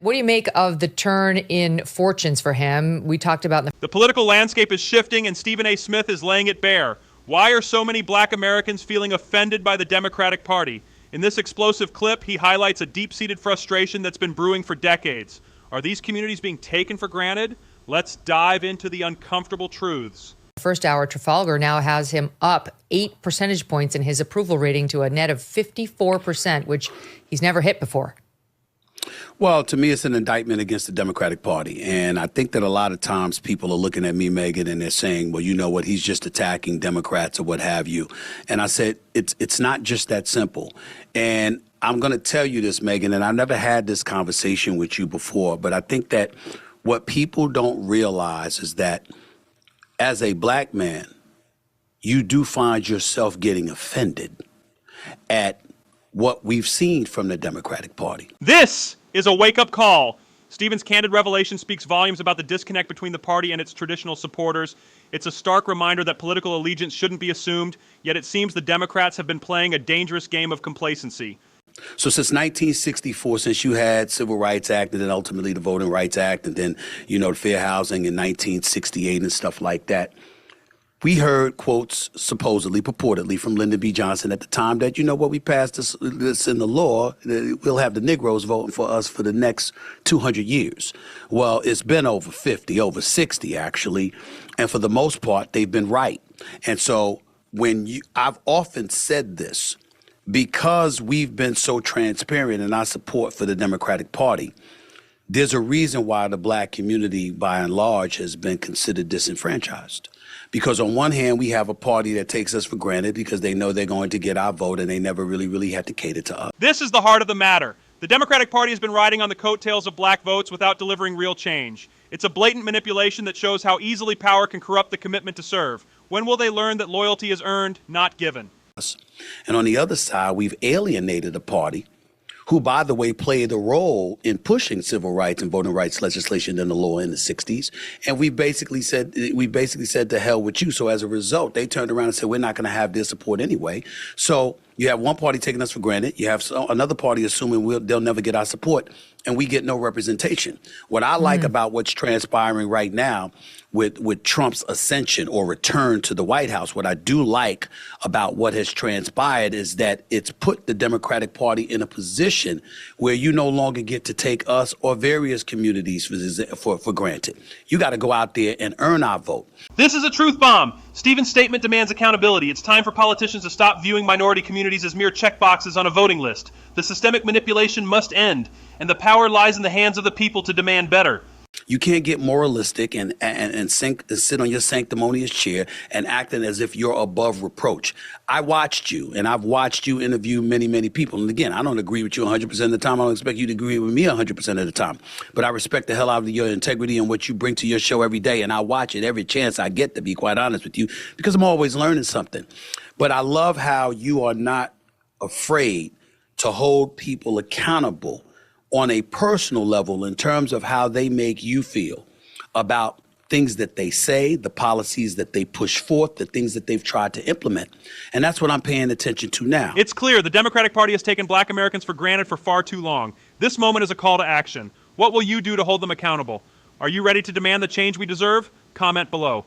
What do you make of the turn in fortunes for him? We talked about the political landscape is shifting, and Stephen A. Smith is laying it bare. Why are so many black Americans feeling offended by the Democratic Party? In this explosive clip, he highlights a deep-seated frustration that's been brewing for decades. Are these communities being taken for granted? Let's dive into the uncomfortable truths. First hour, Trafalgar now has him up 8 percentage points in his approval rating to a net of 54%, which he's never hit before. Well, to me, it's an indictment against the Democratic Party. And I think that a lot of times people are looking at me, Megan, and they're saying, well, you know what, he's just attacking Democrats or what have you. And I said, it's not just that simple. And I'm going to tell you this, Megan, and I've never had this conversation with you before, but I think that what people don't realize is that as a black man, you do find yourself getting offended at what we've seen from the Democratic Party. This is a wake-up call. Stephen's candid revelation speaks volumes about the disconnect between the party and its traditional supporters. It's a stark reminder that political allegiance shouldn't be assumed, yet it seems the Democrats have been playing a dangerous game of complacency. So since 1964, since you had Civil Rights Act and then ultimately the Voting Rights Act and then, you know, the Fair Housing in 1968 and stuff like that, we heard quotes supposedly, purportedly from Lyndon B. Johnson at the time that, you know what, we passed this in the law, we'll have the Negroes voting for us for the next 200 years. Well, it's been over 50, over 60 actually, and for the most part, they've been right. And so I've often said this, because we've been so transparent in our support for the Democratic Party, there's a reason why the black community, by and large, has been considered disenfranchised. Because on one hand, we have a party that takes us for granted because they know they're going to get our vote and they never really had to cater to us. This is the heart of the matter. The Democratic Party has been riding on the coattails of black votes without delivering real change. It's a blatant manipulation that shows how easily power can corrupt the commitment to serve. When will they learn that loyalty is earned, not given? And on the other side, we've alienated a party who, by the way, played a role in pushing civil rights and voting rights legislation in the law in the 60s. And we basically said to hell with you. So as a result, they turned around and said, we're not going to have their support anyway. So you have one party taking us for granted. You have another party assuming they'll never get our support, and we get no representation. What I like about what's transpiring right now with Trump's ascension or return to the White House, what I do like about what has transpired is that it's put the Democratic Party in a position where you no longer get to take us or various communities for granted. You got to go out there and earn our vote. This is a truth bomb. Stephen's statement demands accountability. It's time for politicians to stop viewing minority communities as mere checkboxes on a voting list. The systemic manipulation must end, and the power lies in the hands of the people to demand better. You can't get moralistic and sit on your sanctimonious chair and acting as if you're above reproach. I watched you, and I've watched you interview many people. And again, I don't agree with you 100% of the time. I don't expect you to agree with me 100% of the time. But I respect the hell out of your integrity and what you bring to your show every day. And I watch it every chance I get, to be quite honest with you, because I'm always learning something. But I love how you are not afraid to hold people accountable on a personal level in terms of how they make you feel about things that they say, the policies that they push forth, the things that they've tried to implement. And that's what I'm paying attention to now. It's clear the Democratic Party has taken black Americans for granted for far too long. This moment is a call to action. What will you do to hold them accountable? Are you ready to demand the change we deserve? Comment below.